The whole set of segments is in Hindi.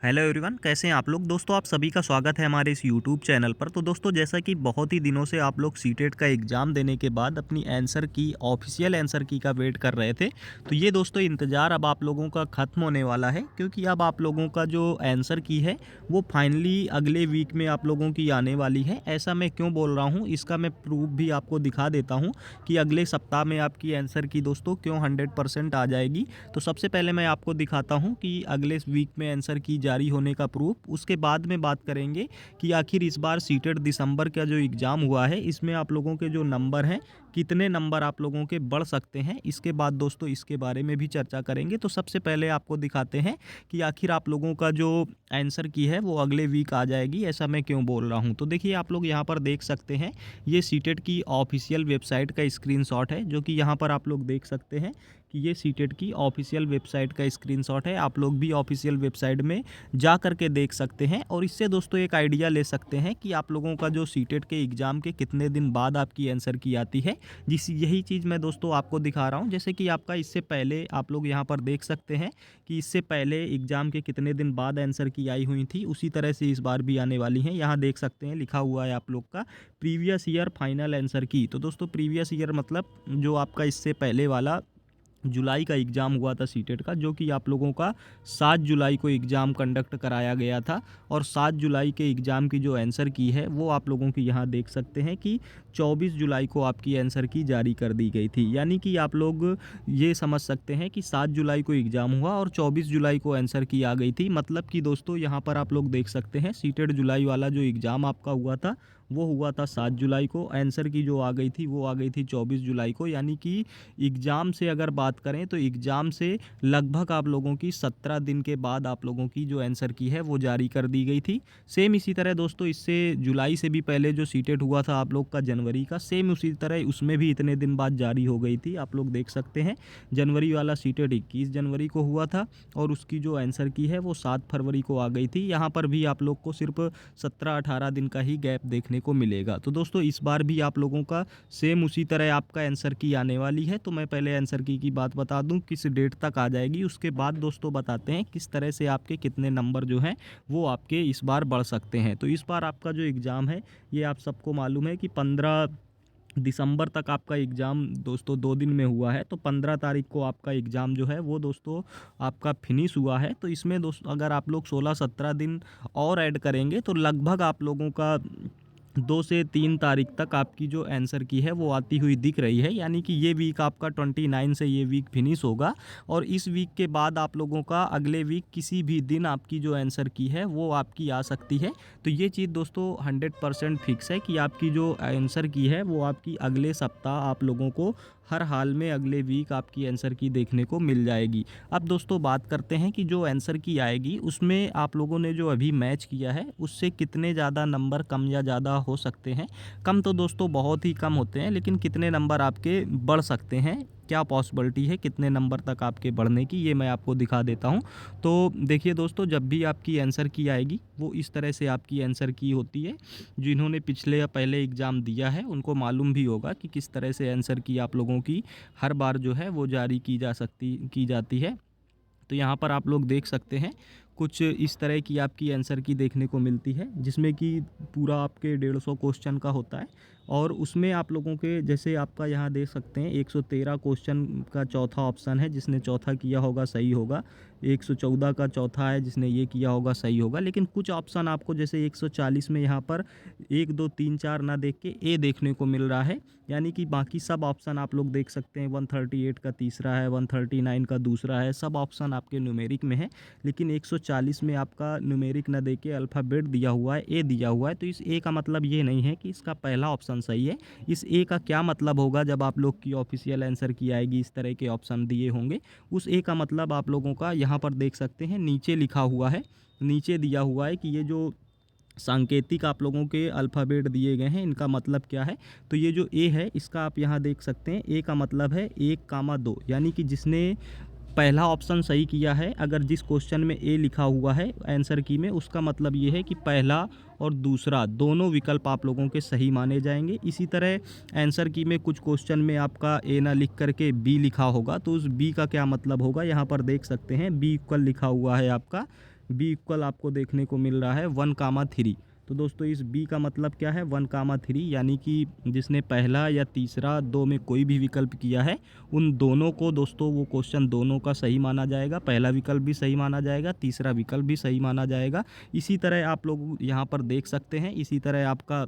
हेलो एवरीवन, कैसे हैं आप लोग। दोस्तों आप सभी का स्वागत है हमारे इस यूट्यूब चैनल पर। तो दोस्तों जैसा कि बहुत ही दिनों से आप लोग सीटेट का एग्ज़ाम देने के बाद अपनी आंसर की ऑफिशियल आंसर की का वेट कर रहे थे, तो ये दोस्तों इंतज़ार अब आप लोगों का ख़त्म होने वाला है, क्योंकि अब आप लोगों का जो आंसर की है वो फाइनली अगले वीक में आप लोगों की आने वाली है। ऐसा मैं क्यों बोल रहा हूँ, इसका मैं प्रूफ भी आपको दिखा देता हूँ कि अगले सप्ताह में आपकी आंसर की दोस्तों क्यों 100% आ जाएगी। तो सबसे पहले मैं आपको दिखाता हूँ कि अगले वीक में आंसर की जारी होने का प्रूफ। उसके बाद में बात करेंगे कि आखिर इस बार सीटेट दिसंबर का जो एग्ज़ाम हुआ है इसमें आप लोगों के जो नंबर हैं, कितने नंबर आप लोगों के बढ़ सकते हैं। इसके बाद दोस्तों इसके बारे में भी चर्चा करेंगे। तो सबसे पहले आपको दिखाते हैं कि आखिर आप लोगों का जो आंसर की है वो अगले वीक आ जाएगी। ऐसा मैं क्यों बोल रहा हूँ, तो देखिए आप लोग यहाँ पर देख सकते हैं, ये सीटेट की ऑफिशियल वेबसाइट का स्क्रीनशॉट है, जो कि यहाँ पर आप लोग देख सकते हैं कि ये सीटेट की ऑफिशियल वेबसाइट का स्क्रीनशॉट है। आप लोग भी ऑफिशियल वेबसाइट में जा कर के देख सकते हैं और इससे दोस्तों एक आइडिया ले सकते हैं कि आप लोगों का जो सीटेट के एग्ज़ाम के कितने दिन बाद आपकी आंसर की आती है। यही चीज़ मैं दोस्तों आपको दिखा रहा हूँ। जैसे कि आपका इससे पहले आप लोग यहाँ पर देख सकते हैं कि इससे पहले एग्ज़ाम के कितने दिन बाद आंसर की आई हुई थी, उसी तरह से इस बार भी आने वाली हैं। यहाँ देख सकते हैं लिखा हुआ है आप लोग का प्रीवियस ईयर फाइनल आंसर की। तो दोस्तों प्रीवियस ईयर मतलब जो आपका इससे पहले वाला जुलाई का एग्ज़ाम हुआ था सीटेट का, जो कि आप लोगों का 7 जुलाई को एग्ज़ाम कंडक्ट कराया गया था। और 7 जुलाई के एग्ज़ाम की जो आंसर की है वो आप लोगों की यहाँ देख सकते हैं कि 24 जुलाई को आपकी आंसर की जारी कर दी गई थी। यानी कि आप लोग ये समझ सकते हैं कि 7 जुलाई को एग्ज़ाम हुआ और 24 जुलाई को आंसर की आ गई थी। मतलब कि दोस्तों यहाँ पर आप लोग देख सकते हैं सीटेट जुलाई वाला जो एग्ज़ाम आपका हुआ था वो हुआ था 7 जुलाई को, आंसर की जो आ गई थी वो आ गई थी 24 जुलाई को। यानी कि एग्ज़ाम से अगर बात करें तो एग्ज़ाम से लगभग आप लोगों की 17 दिन के बाद आप लोगों की जो आंसर की है वो जारी कर दी गई थी। सेम इसी तरह दोस्तों इससे जुलाई से भी पहले जो सीटेट हुआ था आप लोग का जनवरी का, सेम उसी तरह उसमें भी इतने दिन बाद जारी हो गई थी। आप लोग देख सकते हैं जनवरी वाला सीटेट 21 जनवरी को हुआ था और उसकी जो आंसर की है वो 7 फरवरी को आ गई थी। यहाँ पर भी आप लोग को सिर्फ 17-18 दिन का ही गैप देखने को मिलेगा। तो दोस्तों इस बार भी आप लोगों का सेम उसी तरह आपका आंसर की आने वाली है। तो मैं पहले आंसर की बात बता दूं किस डेट तक आ जाएगी, उसके बाद दोस्तों बताते हैं किस तरह से आपके कितने नंबर जो हैं वो आपके इस बार बढ़ सकते हैं। तो इस बार आपका जो एग्ज़ाम है ये आप सबको मालूम है कि 15 दिसंबर तक आपका एग्ज़ाम दोस्तों 2 दिन में हुआ है। तो 15 तारीख को आपका एग्ज़ाम जो है वो दोस्तों आपका फिनिश हुआ है। तो इसमें दोस्तों अगर आप लोग 16-17 दिन और ऐड करेंगे तो लगभग आप लोगों का 2 से 3 तारीख तक आपकी जो आंसर की है वो आती हुई दिख रही है। यानी कि ये वीक आपका 29 से ये वीक फिनिश होगा और इस वीक के बाद आप लोगों का अगले वीक किसी भी दिन आपकी जो आंसर की है वो आपकी आ सकती है। तो ये चीज़ दोस्तों 100% फिक्स है कि आपकी जो आंसर की है वो आपकी अगले सप्ताह आप लोगों को हर हाल में अगले वीक आपकी आंसर की देखने को मिल जाएगी। अब दोस्तों बात करते हैं कि जो आंसर की आएगी उसमें आप लोगों ने जो अभी मैच किया है उससे कितने ज़्यादा नंबर कम या ज़्यादा हो सकते हैं। कम तो दोस्तों बहुत ही कम होते हैं, लेकिन कितने नंबर आपके बढ़ सकते हैं, क्या पॉसिबिलिटी है कितने नंबर तक आपके बढ़ने की, ये मैं आपको दिखा देता हूँ। तो देखिए दोस्तों जब भी आपकी आंसर की आएगी वो इस तरह से आपकी आंसर की होती है। जिन्होंने पिछले या पहले एग्ज़ाम दिया है उनको मालूम भी होगा कि किस तरह से आंसर की आप लोगों की हर बार जो है वो जारी की जाती है। तो यहाँ पर आप लोग देख सकते हैं कुछ इस तरह की आपकी आंसर की देखने को मिलती है, जिसमें कि पूरा आपके 150 क्वेश्चन का होता है और उसमें आप लोगों के जैसे आपका यहाँ देख सकते हैं 113 क्वेश्चन का चौथा ऑप्शन है, जिसने चौथा किया होगा सही होगा। 114 का चौथा है, जिसने ये किया होगा सही होगा। लेकिन कुछ ऑप्शन आपको जैसे 140 में यहाँ पर 1 2 3 4 ना देख के ए देखने को मिल रहा है। यानी कि बाकी सब ऑप्शन आप लोग देख सकते हैं 138 का तीसरा है, 139 का दूसरा है, सब ऑप्शन आपके न्यूमेरिक में है। लेकिन 140 में आपका न्यूमेरिक ना देके अल्फ़ाबेट दिया हुआ है, ए दिया हुआ है। तो इस ए का मतलब ये नहीं है कि इसका पहला ऑप्शन सही है। इस ए का क्या मतलब होगा जब आप लोग की ऑफिशियल आंसर की आएगी, इस तरह के ऑप्शन दिए होंगे। उस ए का मतलब आप लोगों का यहाँ पर देख सकते हैं नीचे लिखा हुआ है, नीचे दिया हुआ है कि ये जो सांकेतिक आप लोगों के अल्फ़ाबेट दिए गए हैं इनका मतलब क्या है। तो ये जो ए है इसका आप यहाँ देख सकते हैं, ए का मतलब है 1, 2। यानी कि जिसने पहला ऑप्शन सही किया है, अगर जिस क्वेश्चन में ए लिखा हुआ है आंसर की में, उसका मतलब ये है कि पहला और दूसरा दोनों विकल्प आप लोगों के सही माने जाएंगे। इसी तरह आंसर की में कुछ क्वेश्चन में आपका ए ना लिख करके बी लिखा होगा, तो उस बी का क्या मतलब होगा यहाँ पर देख सकते हैं, बी इक्वल लिखा हुआ है आपका बी इक्वल आपको देखने को मिल रहा है 1,3। तो दोस्तों इस बी का मतलब क्या है 1,3, यानी कि जिसने पहला या तीसरा दो में कोई भी विकल्प किया है उन दोनों को दोस्तों वो क्वेश्चन दोनों का सही माना जाएगा। पहला विकल्प भी सही माना जाएगा, तीसरा विकल्प भी सही माना जाएगा। इसी तरह आप लोग यहाँ पर देख सकते हैं, इसी तरह आपका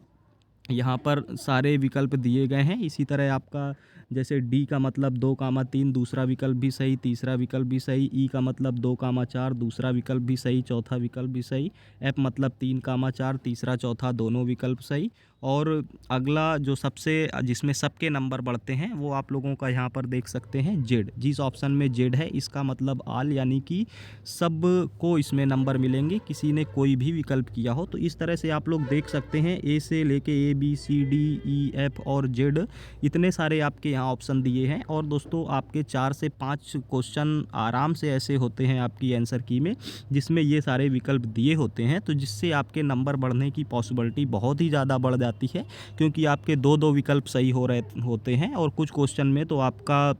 यहाँ पर सारे विकल्प दिए गए हैं। इसी तरह आपका जैसे डी का मतलब 2,3, दूसरा विकल्प भी सही, तीसरा विकल्प भी सही। ई का मतलब 2,4, दूसरा विकल्प भी सही, चौथा विकल्प भी सही। एफ मतलब 3,4, तीसरा चौथा दोनों विकल्प सही। और अगला जो सबसे जिसमें सबके नंबर बढ़ते हैं वो आप लोगों का यहाँ पर देख सकते हैं जेड। जिस ऑप्शन में जेड है इसका मतलब आल, यानी कि सब को इसमें नंबर मिलेंगे, किसी ने कोई भी विकल्प किया हो। तो इस तरह से आप लोग देख सकते हैं ए से लेके A B C D E F और जेड इतने सारे आपके यहाँ ऑप्शन दिए हैं। और दोस्तों आपके 4 से 5 क्वेश्चन आराम से ऐसे होते हैं आपकी आंसर की में जिसमें ये सारे विकल्प दिए होते हैं, तो जिससे आपके नंबर बढ़ने की पॉसिबिलिटी बहुत ही ज़्यादा बढ़ जाती है, क्योंकि आपके दो दो विकल्प सही हो रहे होते हैं और कुछ क्वेश्चन में तो आपका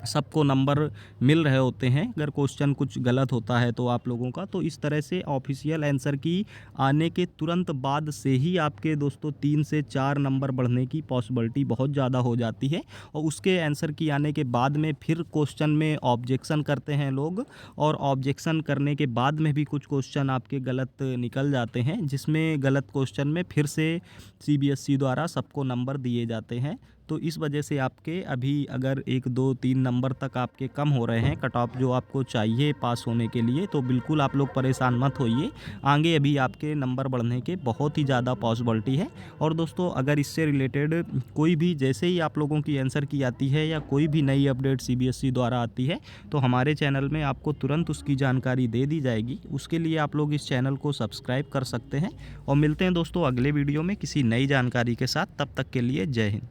सबको नंबर मिल रहे होते हैं। अगर क्वेश्चन कुछ गलत होता है तो आप लोगों का, तो इस तरह से ऑफिशियल आंसर की आने के तुरंत बाद से ही आपके दोस्तों 3 से 4 नंबर बढ़ने की पॉसिबिलिटी बहुत ज़्यादा हो जाती है। और उसके आंसर की आने के बाद में फिर क्वेश्चन में ऑब्जेक्शन करते हैं लोग, और ऑब्जेक्शन करने के बाद में भी कुछ क्वेश्चन आपके गलत निकल जाते हैं, जिसमें गलत क्वेश्चन में फिर से CBSE द्वारा सबको नंबर दिए जाते हैं। तो इस वजह से आपके अभी अगर 1 2 3 नंबर तक आपके कम हो रहे हैं कट ऑफ जो आपको चाहिए पास होने के लिए, तो बिल्कुल आप लोग परेशान मत होइए। आगे अभी आपके नंबर बढ़ने के बहुत ही ज़्यादा पॉसिबिलिटी है। और दोस्तों अगर इससे रिलेटेड कोई भी जैसे ही आप लोगों की आंसर की आती है या कोई भी नई अपडेट CBSE द्वारा आती है तो हमारे चैनल में आपको तुरंत उसकी जानकारी दे दी जाएगी। उसके लिए आप लोग इस चैनल को सब्सक्राइब कर सकते हैं। और मिलते हैं दोस्तों अगले वीडियो में किसी नई जानकारी के साथ। तब तक के लिए जय हिंद।